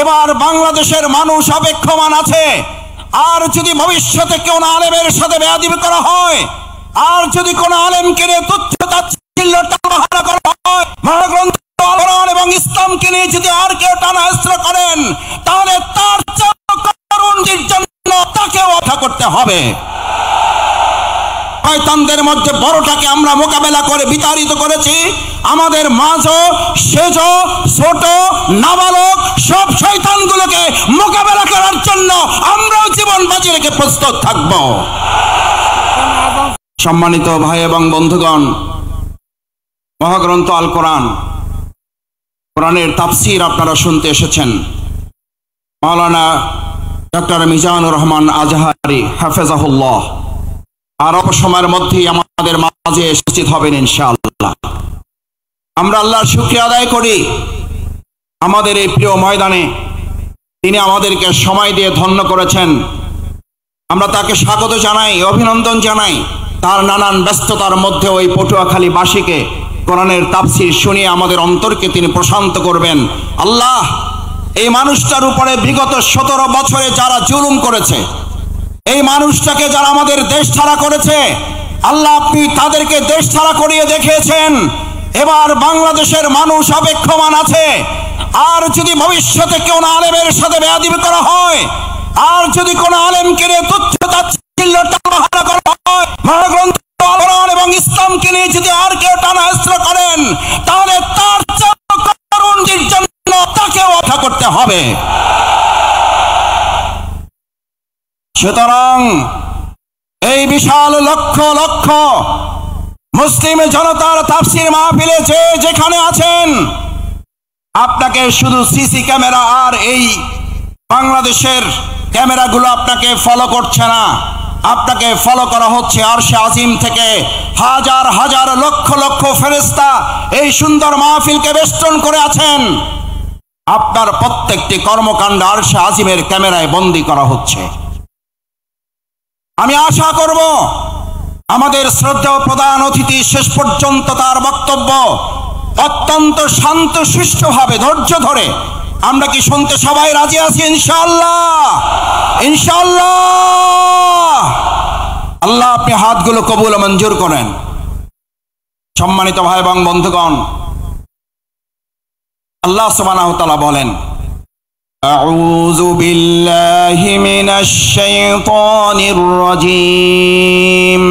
এবার বাংলাদেশের মানুষ অপেক্ষমান আছে। আর যদি ভবিষ্যতে কেউ আলেমের সাথে বেয়াদবি করা হয়, আর যদি কোন আলেমকে নিয়ে তুচ্ছ তাচ্ছিল্য টানাহানা করা হয়, মহাগ্রন্থ কোরআন এবং ইসলামকে নিয়ে যদি আর কেউ টানাহেঁচড়া করেন, তাহলে তার করুণটির জন্য তাকেও অপেক্ষা করতে হবে। শয়তানদের মধ্যে বড়টাকে আমরা মোকাবেলা করে বিতাড়িত করেছি। আমাদের মাঝও সেজ ছোট নাবালক সব শয়তানগুলোকে মোকাবেলা করার জন্য আমরাও জীবন বাজি রেখে প্রস্তুত থাকব। সম্মানিত ভাই এবং বন্ধুগণ, মহাগ্রন্থ আল কোরআন, কোরআনের তাফসীর আপনারা শুনতে এসেছেন। মাওলানা ডক্টর মিজানুর রহমান আজহারি হাফেজাহুল্লাহ আর অল্প সময়ের মধ্যেই আমাদের মাঝে উপস্থিত হবেন ইনশাআল্লাহ। আমরা আল্লাহর শুকরিয়া আদায় করি, আমাদের এই প্রিয় ময়দানে তিনি আমাদেরকে সময় দিয়ে ধন্য করেছেন। আমরা তাকে স্বাগত জানাই, অভিনন্দন জানাই। তার নানান ব্যস্ততার মধ্যে ওই পটুয়াখালীবাসীকে কোরআনের তাফসীর শুনিয়ে আমাদের অন্তরকে তিনি প্রশান্ত করবেন। আল্লাহ, এই মানুষটার উপরে বিগত 17 বছরে যারা জুলুম করেছে, এই মানুষটাকে যারা আমাদের দেশ ছাড়া করেছে, আল্লাহ আপনি তাদেরকে দেশ ছাড়া করিয়ে দেখিয়েছেন। এবার বাংলাদেশের মানুষ অপেক্ষমান আছে। আর যদি ভবিষ্যতে কেউ আলেমের সাথে বেয়াদবি করা হয়, আর যদি কোন আলেমকে নিয়ে তুচ্ছ তাচ্ছিল্য টানাহানা করা হয়, মহাগ্রন্থ কোরআন এবং ইসলামকে নিয়ে যদি আর কেউ টানাহেঁচড়া করেন, তাহলে তার করুণটির জন্য তাকেও অপেক্ষা করতে হবে। সুতরাং এই বিশাল লক্ষ লক্ষ মুসলিম জনতার তাফসীর মাহফিলে যে যেখানে আছেন, আপনাকে শুধু সিসি ক্যামেরা আর এই বাংলাদেশের ক্যামেরাগুলো আপনাকে ফলো করছে না, আপনাকে ফলো করা হচ্ছে আরশে আজিম থেকে। হাজার হাজার লক্ষ লক্ষ ফেরেশতা এই সুন্দর মাহফিলকে বেষ্টন করে আছেন। আপনার প্রত্যেকটি কর্মকাণ্ড আরশে আজিমের ক্যামেরায় বন্দী করা হচ্ছে। আমি আশা করব আমাদের শ্রদ্ধেয় প্রধান অতিথি শেষ পর্যন্ত তার বক্তব্য অত্যন্ত শান্ত সুষ্ঠুভাবে ধৈর্য ধরে, আমরা কি শুনতে সবাই রাজি আছি? ইনশাআল্লাহ, ইনশাআল্লাহ। আল্লাহ আপনি হাতগুলো কবুল মঞ্জুর করেন। সম্মানিত ভাই এবং বন্ধুগণ, আল্লাহ সুবহানাহু ওয়া তাআলা বলেন, আউযু বিল্লাহি মিনাশ শাইতানির রাজীম,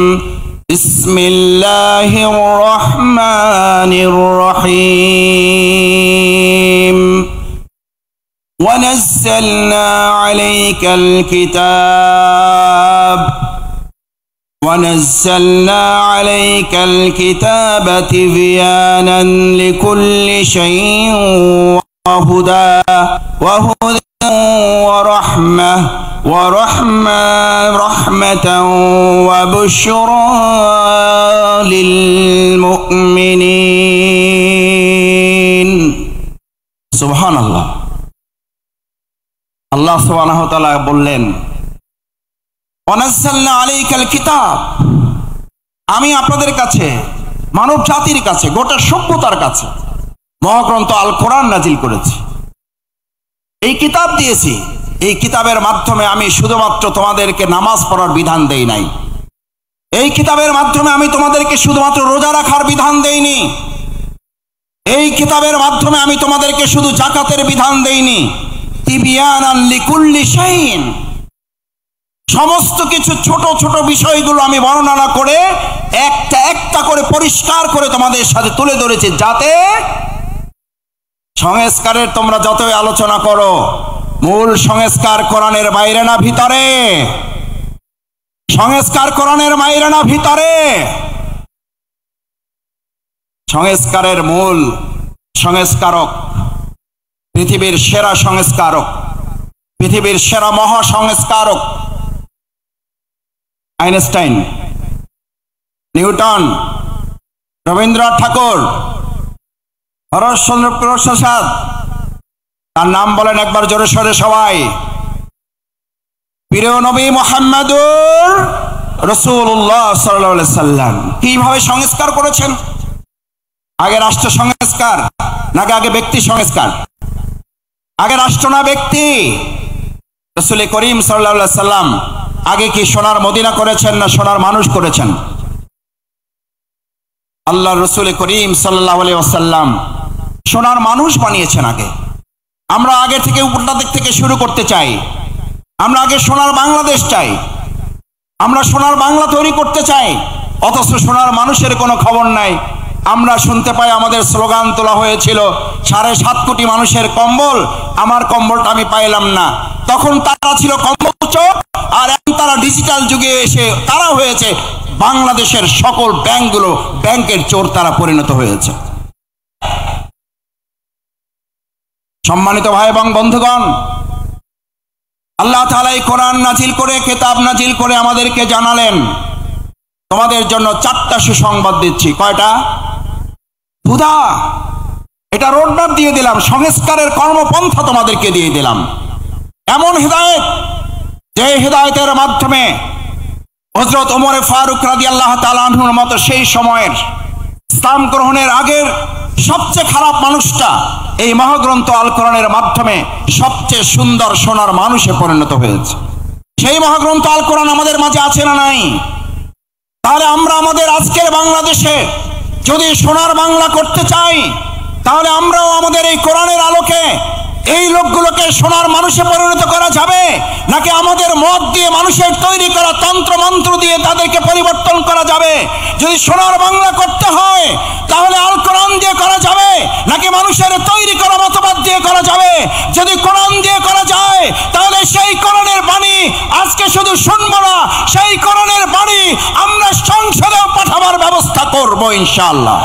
বিসমিল্লাহির রহমানির রহিম, ونزلنا عليك الكتاب تبيانا لكل شيء وهدى ورحمة وبشرى للمؤمنين। سبحان الله। আল্লাহ সুবহানাহু ওয়া তাআলা বললেন, ওয়ানাজ্জালনা আলাইকাল কিতাব, আমি আপনাদের কাছে, মানব জাতির কাছে, গোটা সভ্যতার কাছে মহাগ্রন্থ আল কোরআন নাজিল করেছি। এই কিতাব দিয়েছি। এই কিতাবের মাধ্যমে আমি শুধুমাত্র তোমাদেরকে নামাজ পড়ার বিধান দেই নাই। এই কিতাবের মাধ্যমে আমি তোমাদেরকে শুধুমাত্র রোজা রাখার বিধান দেইনি। এই কিতাবের মাধ্যমে আমি তোমাদেরকে শুধু যাকাতের বিধান দেইনি। তিবিয়ানান লিকুল্লি শাইইন, সমস্ত কিছু ছোট ছোট বিষয়গুলো আমি বর্ণনা করে একটা একটা করে পরিষ্কার করে তোমাদের সাথে তুলে ধরেছি, যাতে সংস্কারের তোমরা যতই আলোচনা করো, মূল সংস্কার কোরআনের বাইরে না ভিতরে, সংস্কার কোরআনের বাইরে না ভিতরে। সংস্কারের মূল সংস্কারক, পৃথিবীর সেরা সংস্কারক, পৃথিবীর সেরা মহাসংস্কারক আইনস্টাইন, নিউটন, রবীন্দ্রনাথ ঠাকুর, হরশ্চন্দ্র প্রসাদ, তার নাম বলেন একবার জোরে সোরে সবাই। প্রিয় নবী মুহাম্মদুর রাসূলুল্লাহ সাল্লাল্লাহু আলাইহি সাল্লাম কিভাবে সংস্কার করেছেন? আগে রাষ্ট্র সংস্কার নাকি আগে ব্যক্তি সংস্কার? আগে রাষ্ট্র না ব্যক্তি? রাসূল করিম সাল্লাল্লাহু আলাইহি সাল্লাম আগে কি সোনার মদিনা করেছেন না সোনার মানুষ করেছেন? আল্লাহ রাসূল করিম সাল্লাল্লাহু আলাইহি ওয়াসাল্লাম সোনার মানুষ বানিয়েছেন আগে। আমরা আগে থেকে উপরটা দিক থেকে শুরু করতে চাই। আমরা আগে সোনার বাংলাদেশ চাই, আমরা সোনার বাংলা তৈরি করতে চাই, অথচ সোনার মানুষের কোনো খবর নাই। আমরা শুনতে পাই আমাদের স্লোগান তোলা হয়েছিল 7.5 কোটি মানুষের কম্বল, আমার কম্বলটা আমি পাইলাম না। তখন তারা ছিল কম্বল চোর, আর এখন তারা ডিজিটাল যুগে এসে তারা হয়েছে বাংলাদেশের সকল ব্যাংকগুলো ব্যাংকের চোর তারা পরিণত হয়েছে। সম্মানিত ভাই এবং বন্ধুগণ, আল্লাহ তাআলা এই কোরআন নাজিল করে, কিতাব নাজিল করে আমাদেরকে জানালেন তোমাদের জন্য 4টা সুসংবাদ দিচ্ছি। কয়টা? হুদা, এটা রোডম্যাপ দিয়ে দিলাম, সংস্কারের কর্মপন্থা তোমাদেরকে দিয়ে দিলাম। এমন হেদায়েত যে হেদায়েতের মাধ্যমে হযরত ওমর ফারুক রাদিয়াল্লাহু তাআলা আনহুর মতো সেই সময়ের ইসলাম গ্রহণের আগের সবচেয়ে খারাপ মানুষটা এই মহাগ্রন্থ আল কোরআনের মাধ্যমে সবচেয়ে সুন্দর সোনার মানুষে পরিণত হয়েছে। সেই মহাগ্রন্থ আল কোরআন আমাদের মাঝে আছে না নাই? তাহলে আমরা আমাদের আজকের বাংলাদেশে যদি সোনার বাংলা করতে চাই, তাহলে আমরাও আমাদের এই কোরআনের আলোকে এই লোকগুলোকে সোনার মানুষে পরিণত করা যাবে, নাকি আমাদের মত দিয়ে মানুষের তৈরি করা তন্ত্র মন্ত্র দিয়ে তাদেরকে পরিবর্তন করা যাবে? যদি সোনার বাংলা করতে হয় তাহলে আল কোরআন দিয়ে করা যাবে, নাকি মানুষের তৈরি করা মতবাদ দিয়ে করা যাবে? যদি কোরআন দিয়ে করা যায় তাহলে সেই কোরআনের বাণী আজকে শুধু শুনবো না, সেই কোরআনের বাণী আমরা সংসদেও পাঠাবার ব্যবস্থা করব ইনশাআল্লাহ।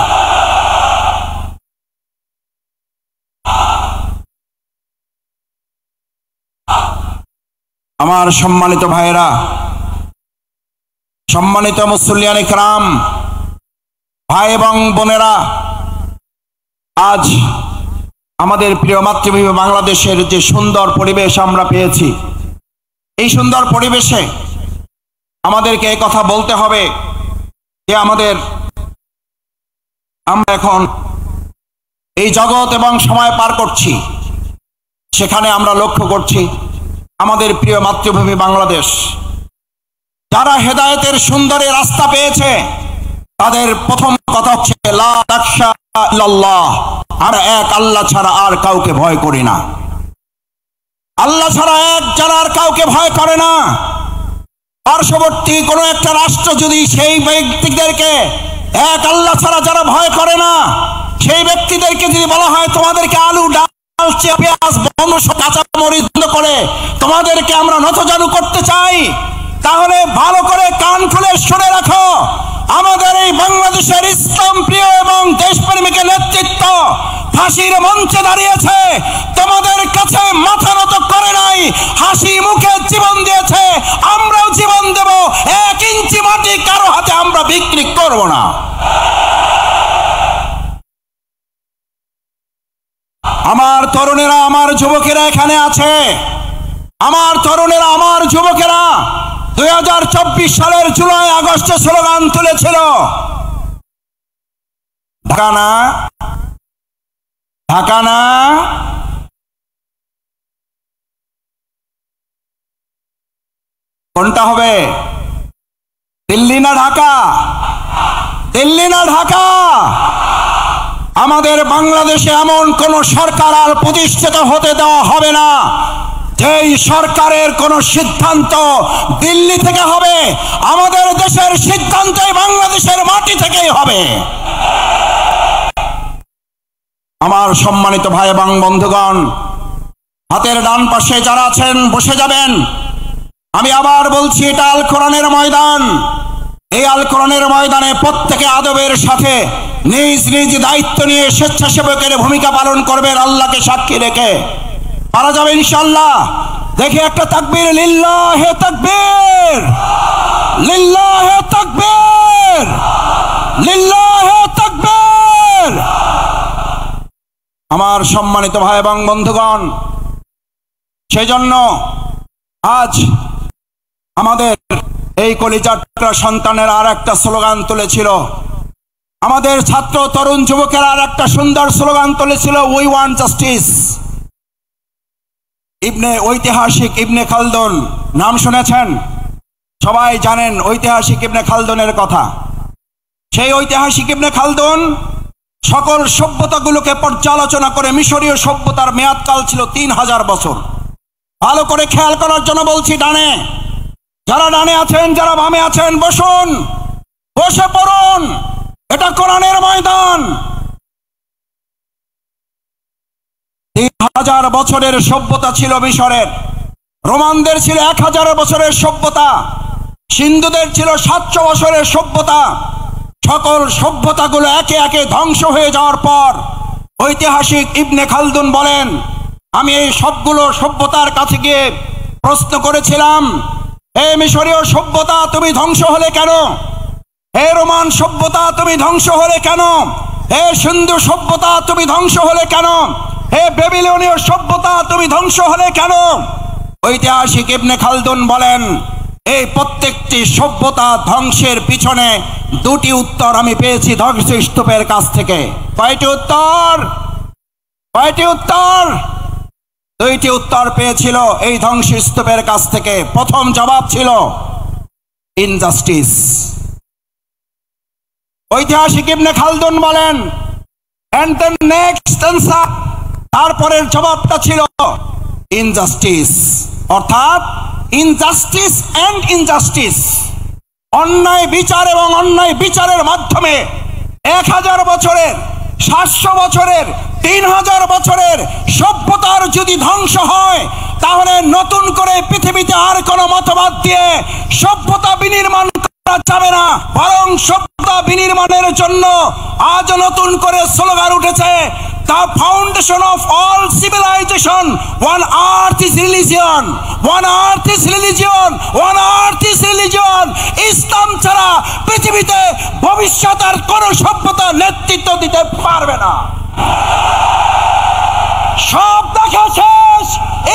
আমার সম্মানিত ভাইয়েরা, সম্মানিত মুসল্লিয়ান ইকরাম, ভাই এবং বোনেরা, আজ আমাদের প্রিয় মাতৃভূমি বাংলাদেশের যে সুন্দর পরিবেশ আমরা পেয়েছি, এই সুন্দর পরিবেশে আমাদেরকে এই কথা বলতে হবে যে আমরা এখন এই জগৎ এবং সময় পার করছি, সেখানে আমরা লক্ষ্য করছি আমাদের প্রিয় মাতৃভূমি বাংলাদেশ যারা হেদায়েতের সুন্দরী রাস্তা পেয়েছে, তাদের প্রথম কথা হচ্ছে লা তাখশা ইল্লাল্লাহ, আর এক আল্লাহ ছাড়া আর কাউকে ভয় করি না। আল্লাহ ছাড়া এক যারা আর কাউকে ভয় করে না। পার্শ্ববর্তী কোনো একটা রাষ্ট্র যদি সেই ব্যক্তিদেরকে এক আল্লাহ ছাড়া যারা ভয় করে না, সেই ব্যক্তিদেরকে যদি বলা হয় তোমাদেরকে আলু ডাল পেঁয়াজ বন্ধ কাঁচা মরিচ বন্ধ করে তোমাদেরকে আমরা নতজানু করতে চাই, তাহলে ভালো করে কান খুলে শুনে রাখো, আমাদের এই বাংলাদেশের ইসলাম প্রিয় এবং দেশপ্রেমিক নেতৃত্ব ফাঁসির মঞ্চে দাঁড়িয়েছে, তোমাদের কাছে মাথা নত করে নাই, হাসি মুখে জীবন দিয়েছে। আমরাও জীবন দেব, 1 ইঞ্চি মাটি কারো হাতে আমরা বিক্রি করব না। আমার তরুণেরা, আমার যুবকেরা এখানে আছে, আমার তরুণেরা, আমার যুবকেরা 2024 সালের জুলাই আগস্টে স্লোগান তুলেছিল, ঢাকা না, ঢাকা না। কোনটা হবে? দিল্লি না ঢাকা? দিল্লি না ঢাকা? আমাদের বাংলাদেশে এমন কোন সরকার আর প্রতিষ্ঠিত হতে দেওয়া হবে না যেই সরকারের কোন সিদ্ধান্ত দিল্লি থেকে হবে। আমাদের দেশের সিদ্ধান্ত বাংলাদেশের মাটি থেকেই হবে। আমার সম্মানিত ভাই এবং বন্ধুগণ, হাতের ডান পাশে যারা আছেন বসে যাবেন। আমি আবার বলছি, এটা আল কোরআনের ময়দান। এই আল কোরআনের ময়দানে প্রত্যেকে আদবের সাথে নিজ নিজ দায়িত্ব নিয়ে স্বেচ্ছাসেবকের ভূমিকা পালন করবেন, আল্লাহকে সাক্ষী রেখে। পারা যাবে ইনশাআল্লাহ। দেখি একটা তাকবীর, লিল্লাহে তাকবীর, লিল্লাহে তাকবীর, লিল্লাহে তাকবীর। আমার সম্মানিত ভাই এবং বন্ধুগণ, সেজন্য আজ আমাদের এই কলিজার টুকরা সন্তানের আর একটা স্লোগান তুলেছিল, আমাদের ছাত্র তরুণ যুবকেরা আর একটা সুন্দর স্লোগান তুলেছিল, উই ওয়ান্ট জাস্টিস। ঐতিহাসিক ইবনে খালদুন নাম শুনেছেন? সবাই জানেন ঐতিহাসিক ইবনে খালদুনের কথা। সেই ঐতিহাসিক ইবনে খালদুন সকল সভ্যতাগুলোকে পর্যালোচনা করে মিশরীয় সভ্যতার মেয়াদকাল ছিল 3000 বছর। ভালো করে খেয়াল করার জন্য বলছি, ডানে যারা ডানে আছেন, যারা বামে আছেন, বসুন, বসে পড়ুন, এটা কোরআনের ময়দান। 3000 বছরের সভ্যতা ছিল মিশরের। রোমানদের ছিল 1000 বছরের সভ্যতা। সিন্ধুদের ছিল 700 বছরের সভ্যতা। সকল সভ্যতাগুলো একে একে ধ্বংস হয়ে যাওয়ার পর ঐতিহাসিক ইবনে খালদুন বলেন, আমি এই সবগুলো সভ্যতার কাছে গিয়ে প্রশ্ন করেছিলাম, হে মিশরীয় সভ্যতা তুমি ধ্বংস হলে কেন? হে রোমান সভ্যতা তুমি ধ্বংস হলে কেন? হে সিন্ধু সভ্যতা তুমি ধ্বংস হলে কেন? হে বেবিলনীয় সভ্যতা তুমি ধ্বংস হলে কেন? ঐতিহাসিক ইবনে খালদুন বলেন, এই প্রত্যেকটি সভ্যতা ধ্বংসের পিছনে দুটি উত্তর আমি পেয়েছি ধ্বংসস্তূপের কাছ থেকে। কয়টি উত্তর? কয়টি উত্তর? দুইটি উত্তর পেয়েছিল এই ধ্বংসস্তূপের কাছ থেকে। প্রথম জবাব ছিল ইনজাস্টিস। ঐতিহাসিক ইবনে খালদুন বলেন, এন্ড দ্য নেক্সট অ্যান্সার, তারপরের জবাবটা ছিল ইনজাস্টিস, অর্থাৎ ইনজাস্টিস এন্ড ইনজাস্টিস, অন্যায় বিচার এবং অন্যায় বিচারের মাধ্যমে 1000 বছরের, 700 বছরের, 3000 বছরের সভ্যতার যদি ধ্বংস হয়, তাহলে নতুন করে পৃথিবীতে আর কোনো মতবাদ দিয়ে সভ্যতা বিনির্মাণ করা যাবে না। বরং সভ্যতা বিনির্মাণের জন্য আজ নতুন করে স্লোগান উঠেছে, the foundation of all civilization, one earth is religion, one earth is religion, one earth is religion। ইসলাম ছাড়া পৃথিবীতে ভবিষ্যতের কোন সভ্যতা নেতৃত্ব দিতে পারবে না। সব দেখা শেষ,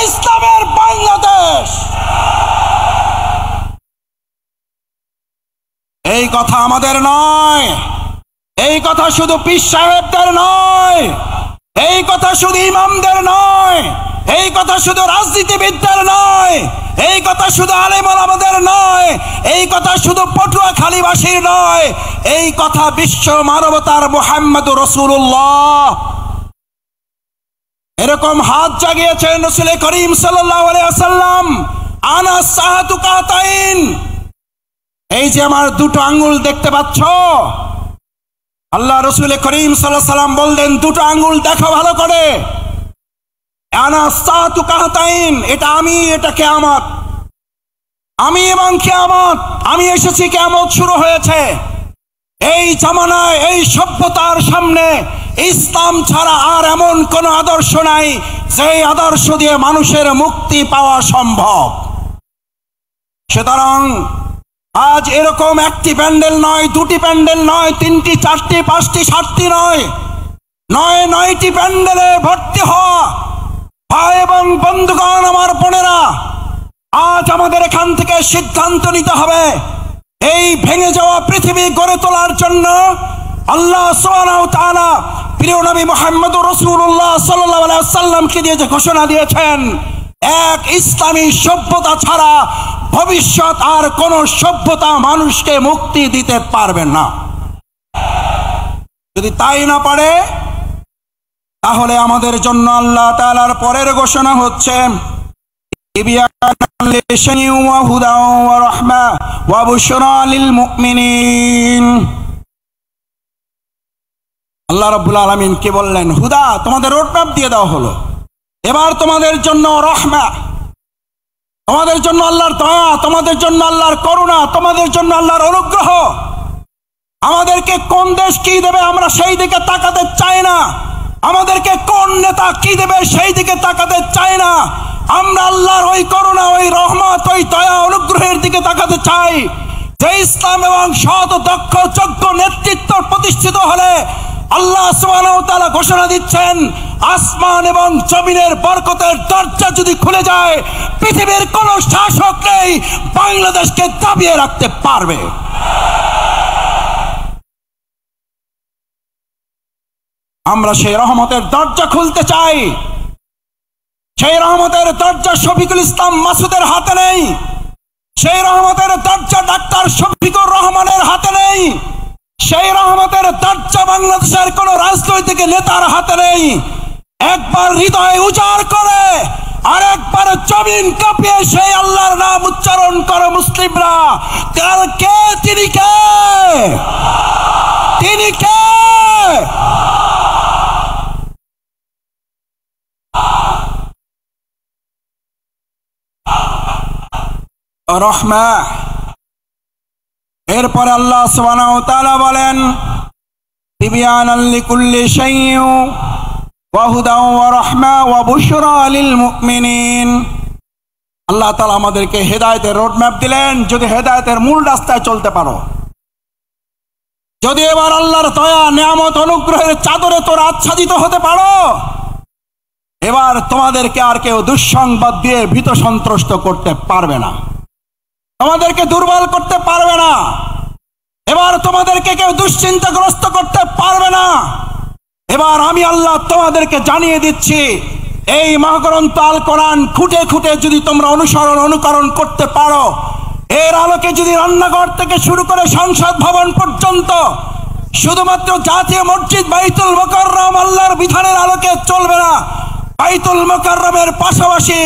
ইসলামের বাংলাদেশ। এই কথা আমাদের নয়, এই কথা শুধু পীর সাহেবদের নয়, এই কথা শুধু ইমামদের নয়, এই কথা শুধু রাজনীতিবিদদের নয়, এই কথা শুধু আলেম ওলামাদের নয়, এই কথা শুধু পটুয়াখালীবাসীর নয়, এই কথা বিশ্ব মানবতার মুহাম্মদুর রাসূলুল্লাহ। এরকম হাত জাগিয়েছেন রাসূল করিম সাল্লাল্লাহু আলাইহি ওয়াসাল্লাম, আনা সাহাতু কাতাইন, এই যে আমার দুটো আঙ্গুল দেখতে পাচ্ছ, আল্লাহ রাসূল করিম সাল্লাল্লাহু আলাইহি ওয়াসাল্লাম বললেন, দুটো আঙ্গুল দেখো ভালো করে, আনা সাহাতু কাতাইন, এটা আমি, এটা কিয়ামত, আমি এবং কিয়ামত, আমি এসেছি, কিয়ামত শুরু হয়েছে। এই জামানায় এই সভ্যতার সামনে ইসলাম ছাড়া আর এমন কোন আদর্শ নাই যে আদর্শ দিয়ে মানুষের মুক্তি পাওয়া সম্ভব। সুতরাং আজ এরকম একটি প্যান্ডেল নয়, দুটি প্যান্ডেল নয়, 3টি, 4টি, 5টি, 7টি নয়, 9টি প্যান্ডেলে ভর্তি হওয়া ভাই এবং বন্ধুগণ, আমার বোনেরা, আজ আমাদের এখান থেকে সিদ্ধান্ত নিতে হবে এই ভেঙে যাওয়া পৃথিবী গড়ে তোলার জন্য। আল্লাহ সুবহানাহু ওয়া তাআলা প্রিয় নবী মুহাম্মদুর রাসূলুল্লাহ সাল্লাল্লাহু আলাইহি ওয়াসাল্লামকে দিয়ে যে ঘোষণা দিয়েছেন, এক ইসলামী সভ্যতা ছাড়া ভবিষ্যৎ আর কোন সভ্যতা মানুষকে মুক্তি দিতে পারবে না। যদি তাই না পারে, তাহলে আমাদের জন্য আল্লাহ তাআলার পরের ঘোষণা হচ্ছে, আল্লাহ রাব্বুল আলামিন কি বললেন? হুদা, তোমাদের রোডম্যাপ দিয়ে দেওয়া হলো। এবার তোমাদের জন্য রহমা, তোমাদের জন্য আল্লাহর দয়া, তোমাদের জন্য আল্লাহর করুণা, তোমাদের জন্য আল্লাহর অনুগ্রহ। আমাদেরকে কোন দেশ কি দেবে আমরা সেই দিকে তাকাতে চাই না, আমাদেরকে কোন নেতা কি দেবে সেই দিকে তাকাতে চাই না। আমরা আল্লাহর ওই করুণা, ওই রহমত, ওই দয়া, অনুগ্রহের দিকে তাকাতে চাই, যে ইসলাম এবং সৎ, দক্ষ, যোগ্য নেতৃত্ব প্রতিষ্ঠিত হলে আল্লাহ সুবহানাহু ওয়া তাআলা ঘোষণা দিচ্ছেন, আসমান এবং জমিনের বরকতের দরজা যদি খুলে যায়, পৃথিবীর কোন শাসক নেই বাংলাদেশকে দাবিয়ে রাখতে পারবে। আমরা সেই রহমতের দরজা খুলতে চাই, সেই রহমতের দরজা শফিকুল ইসলাম মাসুদের হাতে নেই, সেই রহমতের দরজা ডাক্তার শফিকুর রহমানের হাতে নেই, সেই রহমতের দরজা বাংলাদেশের কোন রাজনৈতিক নেতার হাতে নেই। একবার হৃদয় উজাড় করে আর একবার জমিন কাঁপিয়ে সেই আল্লাহর নাম উচ্চারণ করো মুসলিমরা, কে তিনি কে? তিনি কে? রহমা। এরপরে আল্লাহ সুবহানাহু ওয়া তাআলা বলেন তিবিয়ানাল লিকুল্লি শাইইন ওয়া হুদাও ওয়া রাহমা ওয়া বুশরা লিল মুমিনিন। আল্লাহ তাআলা আমাদেরকে হেদায়েতের রোডম্যাপ দিলেন। যদি হেদায়েতের মূল রাস্তায় চলতে পারো, যদি এবার আল্লাহর দয়া নিয়ামত অনুগ্রহের চাদরে তোরা আচ্ছাদিত হতে পারো, এবার তোমাদেরকে আর কেউ দুঃসংবাদ দিয়ে ভীত সন্ত্রস্ত করতে পারবে না, তোমাদেরকে দুর্বল করতে পারবে না, এবার তোমাদেরকে কেউ দুশ্চিন্তাগ্রস্ত করতে পারবে না। এবার আমি আল্লাহ তোমাদেরকে জানিয়ে দিচ্ছি, এই মহাগ্রন্থ আল কোরআন খুঁটে খুঁটে যদি তোমরা অনুকরণ করতে পারো, এর আলোকে যদি রান্নাঘর থেকে শুরু করে সংসদ ভবন পর্যন্ত শুধুমাত্র জাতীয় মসজিদ বাইতুল মুকাররম আল্লাহর বিধানের আলোকে চলবে না, বাইতুল মুকাররমের পাশাপাশি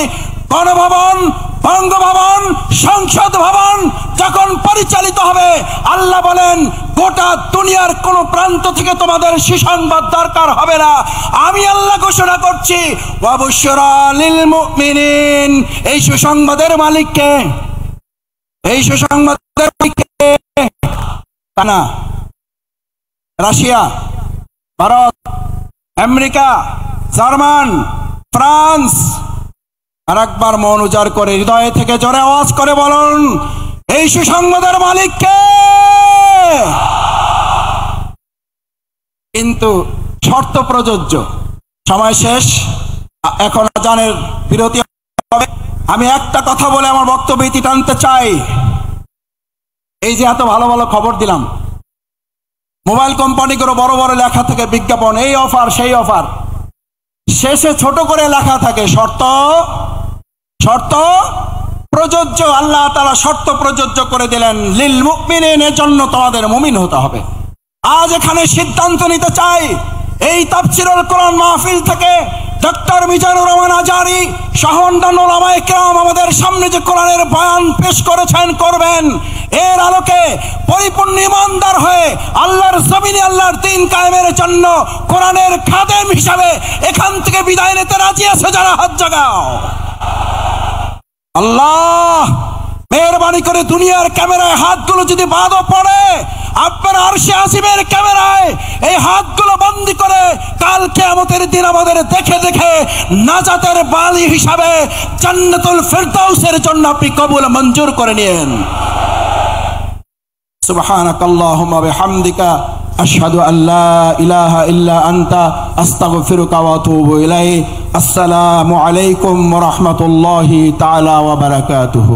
গণভবন, বঙ্গভবন, সংসদ ভবন যখন পরিচালিত হবে, আল্লাহ বলেন গোটা দুনিয়ার কোন প্রান্ত থেকে তোমাদের সুসংবাদ দরকার হবে না। আমি আল্লাহ ঘোষণা করছি ওয়া বুশরা লিল মুমিনিন। এই সুসংবাদের মালিক কে? এই সুসংবাদের মালিক কে? না Russia, Bharat, America, German, France. আর একবার মন উজাড় করে হৃদয় থেকে জোরে আওয়াজ করে বলুন, এই সুসংবাদের মালিক কে? কিন্তু শর্ত প্রযোজ্য। সময় শেষ, এখন আজানের বিরতি হবে। আমি একটা কথা বলে আমার বক্তব্য ইতি টানতে চাই। এই যে এত ভালো ভালো খবর দিলাম, মোবাইল কোম্পানিগুলো বড় বড় লেখা থাকে বিজ্ঞাপন, এই অফার সেই অফার, শেষে ছোট করে লেখা থাকে শর্ত প্রযোজ্য। আল্লাহ তাআলা শর্ত প্রযোজ্য করে দিলেন লিল মুমিনিন, এর জন্য তোমাদের মুমিন হতে হবে। আজ এখানে সিদ্ধান্ত নিতে চাই, এই তাফসীরুল কোরআন মাহফিল থেকে ডক্টর মিজানুর রহমান আজারী সহ অন্যান্য উলামায়ে কেরাম আমাদের সামনে যে কোরআনের বয়ান পেশ করেছেন, করবেন, এর আলোকে পরিপূর্ণ ঈমানদার হয়ে আল্লাহর জমিনে আল্লাহর দ্বীন কায়েমের জন্য কোরআনের খাদেম হিসাবে এখান থেকে বিদায় নিতে রাজি আছে যারা? হাত জাগাও। আল্লাহ মেহেরবানি করে দুনিয়ার ক্যামেরায় হাতগুলো যদি বাদও পড়ে, আপনার আরশে আসিমের ক্যামেরায় এই হাতগুলো বন্দি করে কাল কিয়ামতের দিন আমাদের দেখে দেখে নাজাতের বালি হিসাবে জান্নাতুল ফিরদাউসের জন্য আপনি কবুল মঞ্জুর করে নিন। সুবহানাকাল্লাহুম্মা বিহামদিকা আশহাদু আল্লা ইলাহা ইল্লা আনতা আস্তাগফিরুকা ওয়া আতুবু ইলাইক। আসসালামু আলাইকুম ওয়া রাহমাতুল্লাহি তাআলা ওয়া বারাকাতুহু।